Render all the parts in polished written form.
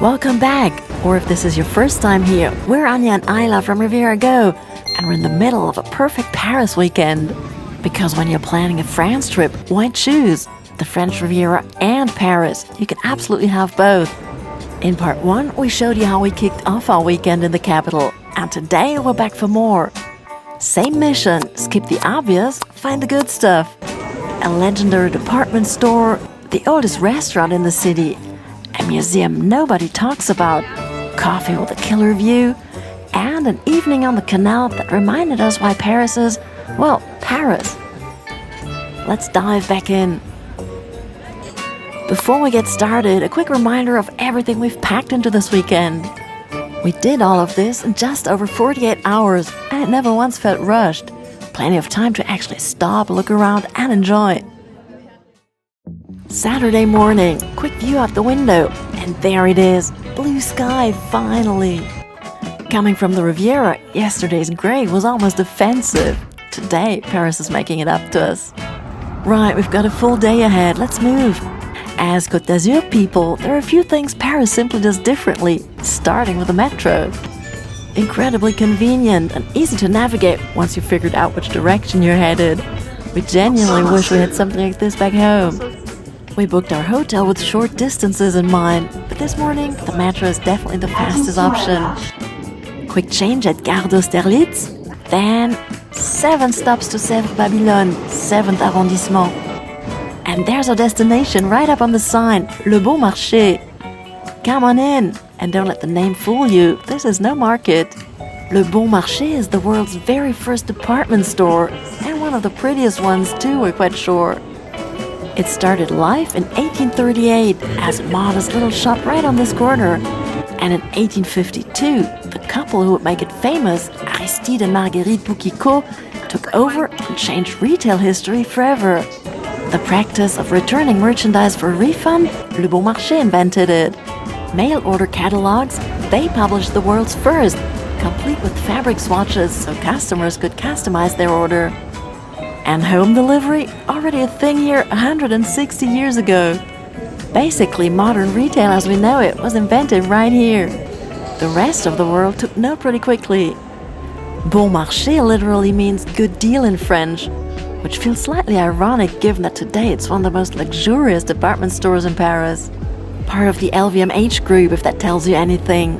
Welcome back, or if this is your first time here, we're Anja and Aila from Riviera Go, and we're in the middle of a perfect Paris weekend. Because when you're planning a France trip, why choose the French Riviera and Paris? You can absolutely have both. In part 1, we showed you how we kicked off our weekend in the capital, and today we're back for more. Same mission, skip the obvious, find the good stuff. A legendary department store, the oldest restaurant in the city, a museum nobody talks about, coffee with a killer view, and an evening on the Canal that reminded us why Paris is, well, Paris. Let's dive back in. Before we get started, a quick reminder of everything we've packed into this weekend. We did all of this in just over 48 hours, and it never once felt rushed. Plenty of time to actually stop, look around, and enjoy. Saturday morning, quick view out the window, and there it is, blue sky, finally. Coming from the Riviera, yesterday's grey was almost offensive. Today, Paris is making it up to us. Right, we've got a full day ahead, let's move. As Côte d'Azur people, there are a few things Paris simply does differently, starting with the metro. Incredibly convenient and easy to navigate once you've figured out which direction you're headed. We genuinely wish we had something like this back home. We booked our hotel with short distances in mind, but this morning the metro is definitely the fastest option. Quick change at Gare d'Austerlitz, then 7 stops to 𝘃𝗵𝗶𝗀𝗀, 7th arrondissement. And there's our destination right up on the sign, Bon Marché. Come on in, and don't let the name fool you, this is no market. Bon Marché is the world's very first department store, and one of the prettiest ones too, we're quite sure. It started life in 1838 as a modest little shop right on this corner. And in 1852, the couple who would make it famous, Aristide and Marguerite Bouquicot, took over and changed retail history forever. The practice of returning merchandise for a refund, Bon Marché invented it. Mail order catalogs, they published the world's first, complete with fabric swatches so customers could customize their order. And home delivery, already a thing here 160 years ago. Basically, modern retail as we know it was invented right here. The rest of the world took note pretty quickly. Bon Marché literally means good deal in French, which feels slightly ironic given that today it's one of the most luxurious department stores in Paris. Part of the 𝘃𝗵𝗶𝗀 group, if that tells you anything.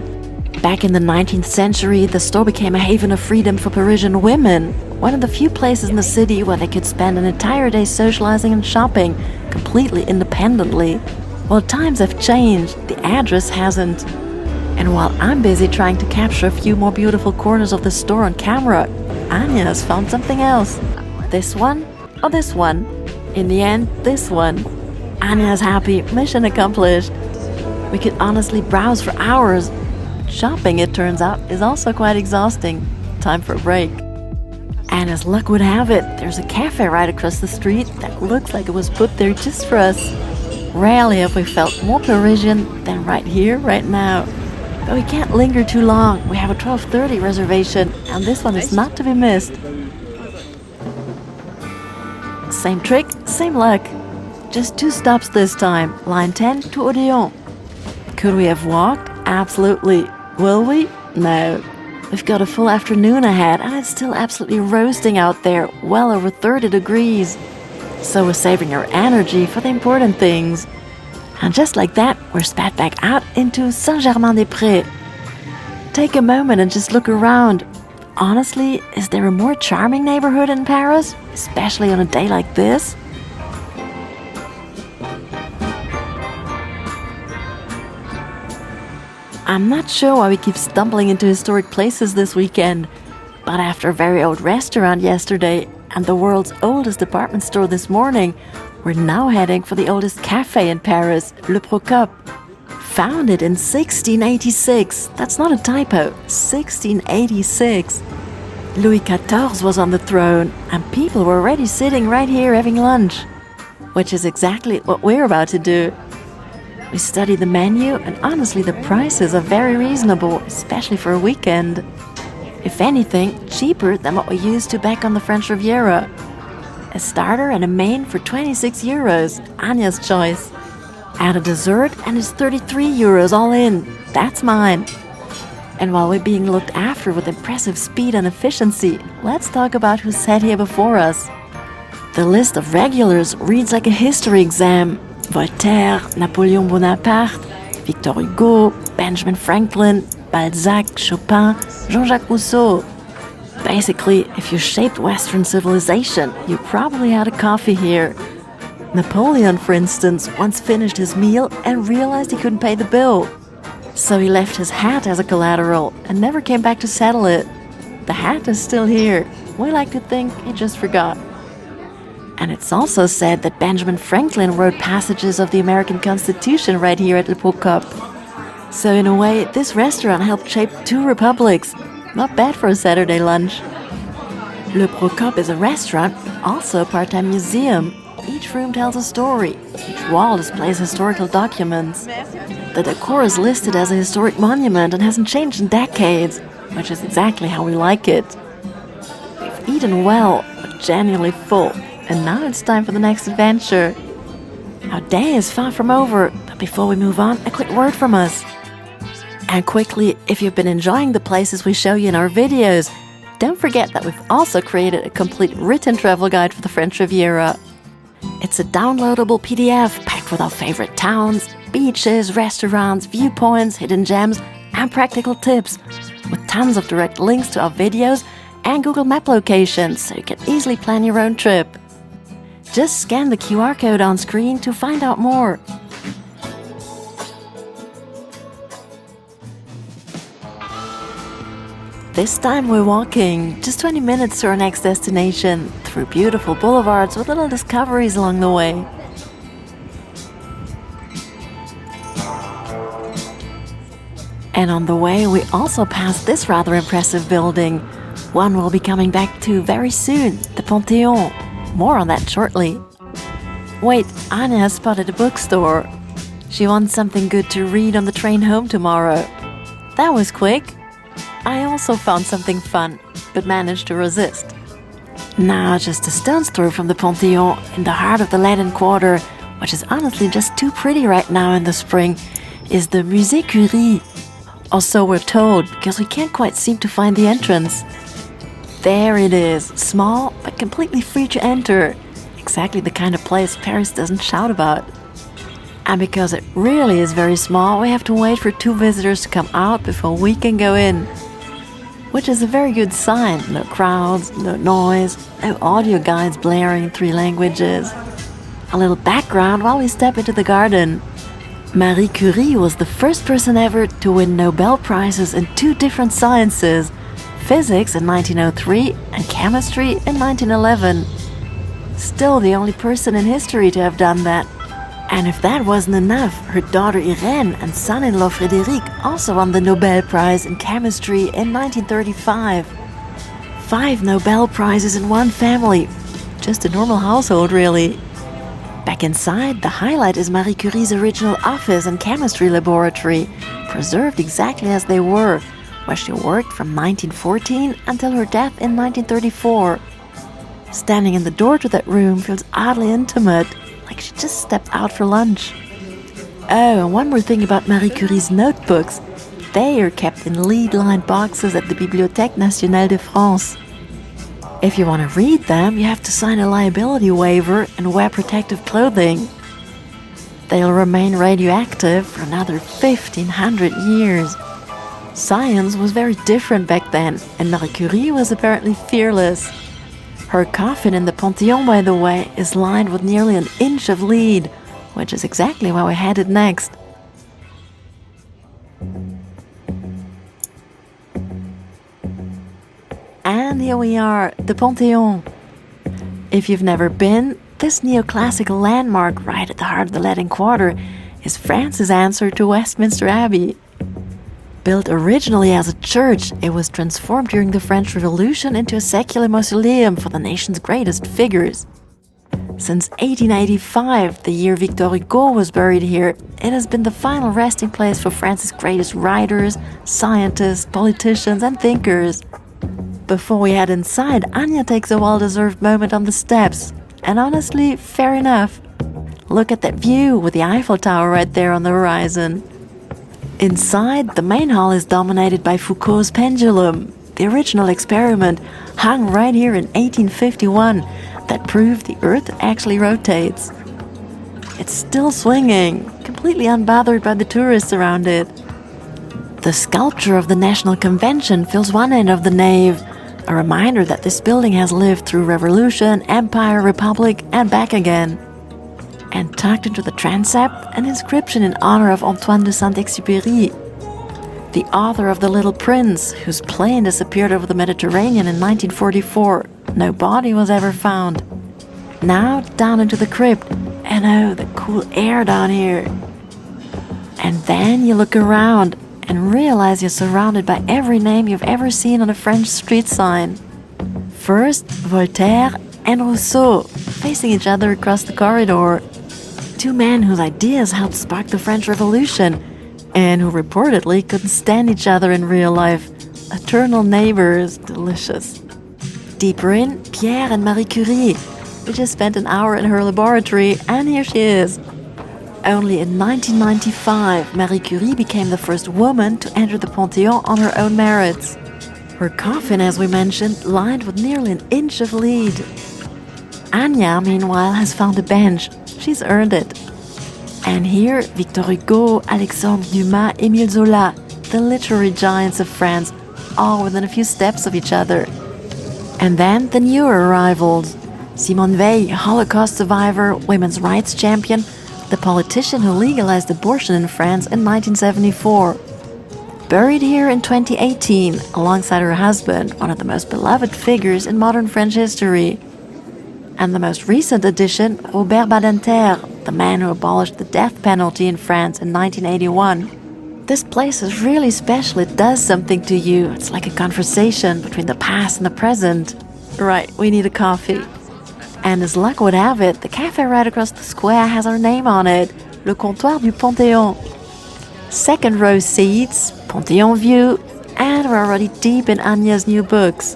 Back in the 19th century, the store became a haven of freedom for Parisian women, one of the few places in the city where they could spend an entire day socializing and shopping, completely independently. Well, times have changed, the address hasn't. And while I'm busy trying to capture a few more beautiful corners of the store on camera, Anja has found something else. This one or this one? In the end, this one. Anja's happy, mission accomplished. We could honestly browse for hours. Shopping, it turns out, is also quite exhausting. Time for a break. And as luck would have it, there's a cafe right across the street that looks like it was put there just for us. Rarely have we felt more Parisian than right here, right now. But we can't linger too long. We have a 12:30 reservation, and this one is not to be missed. Same trick, same luck. Just 2 stops this time, line 10 to Odeon. Could we have walked? Absolutely. Will we? No. We've got a full afternoon ahead, and it's still absolutely roasting out there, well over 30 degrees. So we're saving our energy for the important things. And just like that, we're spat back out into saint-germain-des-prés. Take a moment and just look around. Honestly, is there a more charming neighborhood in Paris, especially on a day like this? I'm not sure why we keep stumbling into historic places this weekend, but after a very old restaurant yesterday and the world's oldest department store this morning, we're now heading for the oldest cafe in Paris, Procope. Founded in 1686, that's not a typo, 1686. Louis XIV was on the throne, and people were already sitting right here having lunch, which is exactly what we're about to do. We study the menu, and honestly the prices are very reasonable, especially for a weekend. If anything, cheaper than what we used to back on the French Riviera. A starter and a main for 26 euros, Anja's choice. Add a dessert and it's 33 euros all in. That's mine. And while we're being looked after with impressive speed and efficiency, let's talk about who sat here before us. The list of regulars reads like a history exam. Voltaire, Napoleon Bonaparte, Victor Hugo, Benjamin Franklin, Balzac, Chopin, Jean-Jacques Rousseau. Basically, if you shaped Western civilization, you probably had a coffee here. Napoleon, for instance, once finished his meal and realized he couldn't pay the bill. So he left his hat as a collateral and never came back to settle it. The hat is still here. We like to think he just forgot. And it's also said that Benjamin Franklin wrote passages of the American Constitution right here at the Procope. So in a way, this restaurant helped shape 2 republics. Not bad for a Saturday lunch. Le Procope is a restaurant, but also a part-time museum. Each room tells a story. Each wall displays historical documents. The decor is listed as a historic monument and hasn't changed in decades, which is exactly how we like it. We've eaten well, but genuinely full. And now it's time for the next adventure. Our day is far from over, but before we move on, a quick word from us. And quickly, if you've been enjoying the places we show you in our videos, don't forget that we've also created a complete written travel guide for the French Riviera. It's a downloadable PDF packed with our favorite towns, beaches, restaurants, viewpoints, hidden gems, and practical tips, with tons of direct links to our videos and Google Map locations so you can easily plan your own trip. Just scan the QR code on screen to find out more. This time we're walking, just 20 minutes to our next destination, through beautiful boulevards with little discoveries along the way. And on the way we also passed this rather impressive building, one we'll be coming back to very soon, the Panthéon. More on that shortly. Wait, Anja has spotted a bookstore. She wants something good to read on the train home tomorrow. That was quick. I also found something fun, but managed to resist. Now, just a stone's throw from the Panthéon, in the heart of the Latin Quarter, which is honestly just too pretty right now in the spring, is the Musée Curie. Or so we're told, because we can't quite seem to find the entrance. There it is, small but completely free to enter. Exactly the kind of place Paris doesn't shout about. And because it really is very small, we have to wait for 2 visitors to come out before we can go in. Which is a very good sign. No crowds, no noise, no audio guides blaring in 3 languages. A little background while we step into the garden. Marie Curie was the first person ever to win Nobel Prizes in 2 different sciences. Physics in 1903 and chemistry in 1911. Still the only person in history to have done that. And if that wasn't enough, her daughter Irene and son-in-law Frédéric also won the Nobel Prize in chemistry in 1935. 5 Nobel Prizes in one family. Just a normal household, really. Back inside, the highlight is Marie Curie's original office and chemistry laboratory, preserved exactly as they were, where she worked from 1914 until her death in 1934. Standing in the door to that room feels oddly intimate, like she just stepped out for lunch. Oh, and one more thing about Marie Curie's notebooks. They are kept in lead-lined boxes at the Bibliothèque Nationale de France. If you want to read them, you have to sign a liability waiver and wear protective clothing. They'll remain radioactive for another 1,500 years. Science was very different back then, and Marie Curie was apparently fearless. Her coffin in the Panthéon, by the way, is lined with nearly 1 inch of lead, which is exactly where we're headed next. And here we are, the Panthéon. If you've never been, this neoclassical landmark right at the heart of the Latin Quarter is France's answer to Westminster Abbey. Built originally as a church, it was transformed during the French Revolution into a secular mausoleum for the nation's greatest figures. Since 1885, the year Victor Hugo was buried here, it has been the final resting place for France's greatest writers, scientists, politicians, and thinkers. Before we head inside, Anja takes a well-deserved moment on the steps. And honestly, fair enough. Look at that view with the Eiffel Tower right there on the horizon. Inside, the main hall is dominated by Foucault's pendulum, the original experiment hung right here in 1851 that proved the Earth actually rotates. It's still swinging, completely unbothered by the tourists around it. The sculpture of the National Convention fills one end of the nave, a reminder that this building has lived through revolution, empire, republic, and back again. And tucked into the transept, an inscription in honor of Antoine de Saint-Exupéry, the author of The Little Prince, whose plane disappeared over the Mediterranean in 1944. No body was ever found. Now down into the crypt, and oh, the cool air down here. And then you look around and realize you're surrounded by every name you've ever seen on a French street sign. First, Voltaire and Rousseau, facing each other across the corridor. Two men whose ideas helped spark the French Revolution, and who reportedly couldn't stand each other in real life. Eternal neighbors, delicious. Deeper in, Pierre and Marie Curie. We just spent an hour in her laboratory, and here she is. Only in 1995, Marie Curie became the first woman to enter the Panthéon on her own merits. Her coffin, as we mentioned, lined with nearly an inch of lead. Anja, meanwhile, has found a bench. She's earned it. And here, Victor Hugo, Alexandre Dumas, Émile Zola, the literary giants of France, all within a few steps of each other. And then the newer arrivals. Simone, Holocaust survivor, women's rights champion, the politician who legalized abortion in France in 1974. Buried here in 2018, alongside her husband, one of the most beloved figures in modern French history. And the most recent addition, Robert Badinter, the man who abolished the death penalty in France in 1981. This place is really special. It does something to you. It's like a conversation between the past and the present. Right, we need a coffee. And as luck would have it, the cafe right across the square has our name on it, Le Comptoir du Panthéon. Second row seats, Panthéon view, and we're already deep in Anja's new books.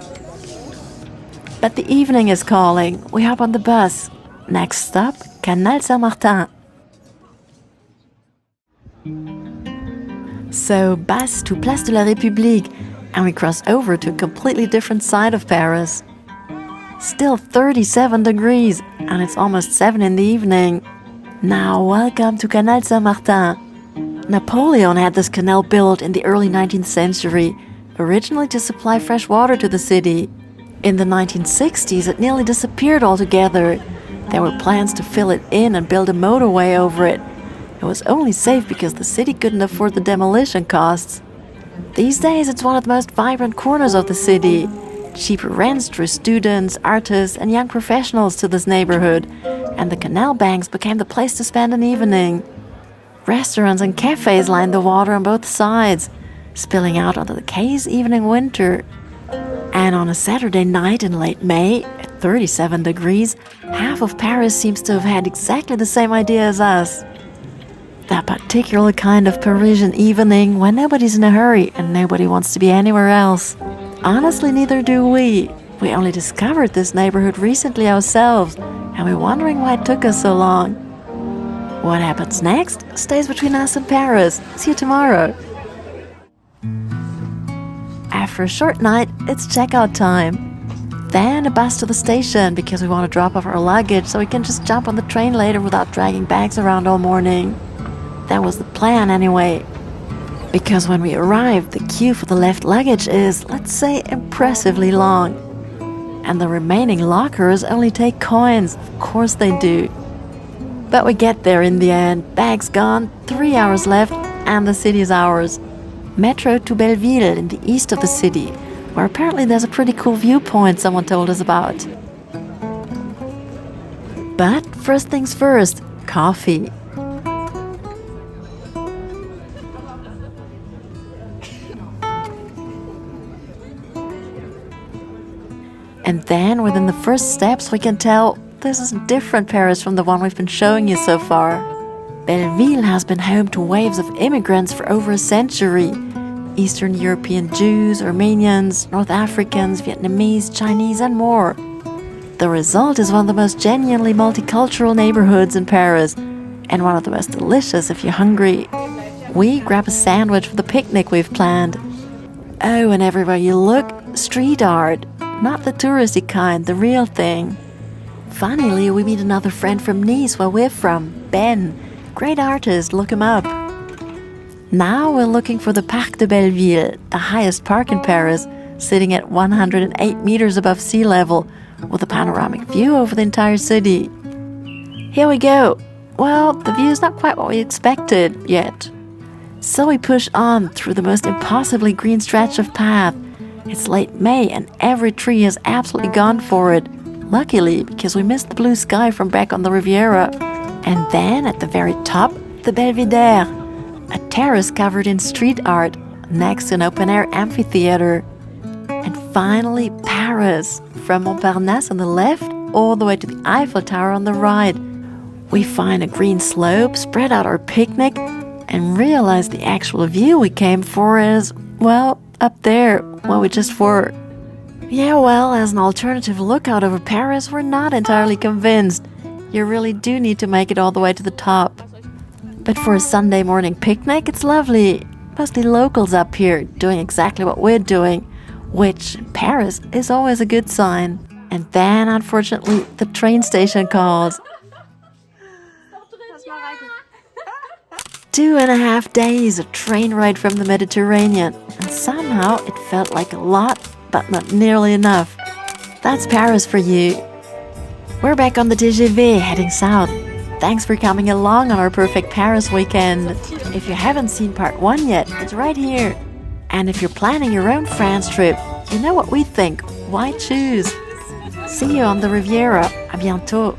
But the evening is calling. We hop on the bus. Next stop, Canal Saint-Martin. So, bus to Place de la République, and we cross over to a completely different side of Paris. Still 37 degrees, and it's almost 7 in the evening. Now, welcome to Canal Saint-Martin. Napoleon had this canal built in the early 19th century, originally to supply fresh water to the city. In the 1960s, it nearly disappeared altogether. There were plans to fill it in and build a motorway over it. It was only safe because the city couldn't afford the demolition costs. These days, it's one of the most vibrant corners of the city. Cheaper rents drew students, artists, and young professionals to this neighborhood, and the canal banks became the place to spend an evening. Restaurants and cafes lined the water on both sides, spilling out onto the quays even in winter. And on a Saturday night in late May, at 37 degrees, half of Paris seems to have had exactly the same idea as us. That particular kind of Parisian evening when nobody's in a hurry and nobody wants to be anywhere else. Honestly, neither do we. We only discovered this neighborhood recently ourselves, and we're wondering why it took us so long. What happens next stays between us and Paris. See you tomorrow. After a short night, it's checkout time. Then a bus to the station because we want to drop off our luggage so we can just jump on the train later without dragging bags around all morning. That was the plan anyway. Because when we arrive, the queue for the left luggage is, let's say, impressively long. And the remaining lockers only take coins. Of course they do. But we get there in the end. Bags gone, 3 hours left, and the city is ours. Metro to Belleville in the east of the city, where apparently there's a pretty cool viewpoint someone told us about. But first things first, coffee. And then, within the first steps, we can tell this is a different Paris from the one we've been showing you so far. Belleville has been home to waves of immigrants for over a century. Eastern European Jews, Armenians, North Africans, Vietnamese, Chinese, and more. The result is one of the most genuinely multicultural neighborhoods in Paris, and one of the most delicious if you're hungry. We grab a sandwich for the picnic we've planned. Oh, and everywhere you look, street art. Not the touristy kind, the real thing. Finally, we meet another friend from Nice, where we're from, Ben. Great artist, look him up. Now we're looking for the Parc de Belleville, the highest park in Paris, sitting at 108 meters above sea level, with a panoramic view over the entire city. Here we go. Well, the view is not quite what we expected yet. So we push on through the most impossibly green stretch of path. It's late May and every tree has absolutely gone for it. Luckily, because we missed the blue sky from back on the Riviera. And then at the very top, the Belvedere, a terrace covered in street art next to an open-air amphitheater. And finally, Paris, from Montparnasse on the left all the way to the Eiffel Tower on the right. We find a green slope, spread out our picnic, and realize the actual view we came for is, well, up there, where we just were. Yeah, well, as an alternative lookout over Paris, we're not entirely convinced. You really do need to make it all the way to the top. But for a Sunday morning picnic, it's lovely. Mostly locals up here, doing exactly what we're doing, which in Paris is always a good sign. And then, unfortunately, the train station calls. 2.5 days of train ride from the Mediterranean, and somehow it felt like a lot, but not nearly enough. That's Paris for you. We're back on the TGV heading south. Thanks for coming along on our perfect Paris weekend. If you haven't seen part 1 yet, it's right here. And if you're planning your own France trip, you know what we think. Why choose? See you on the Riviera. À bientôt.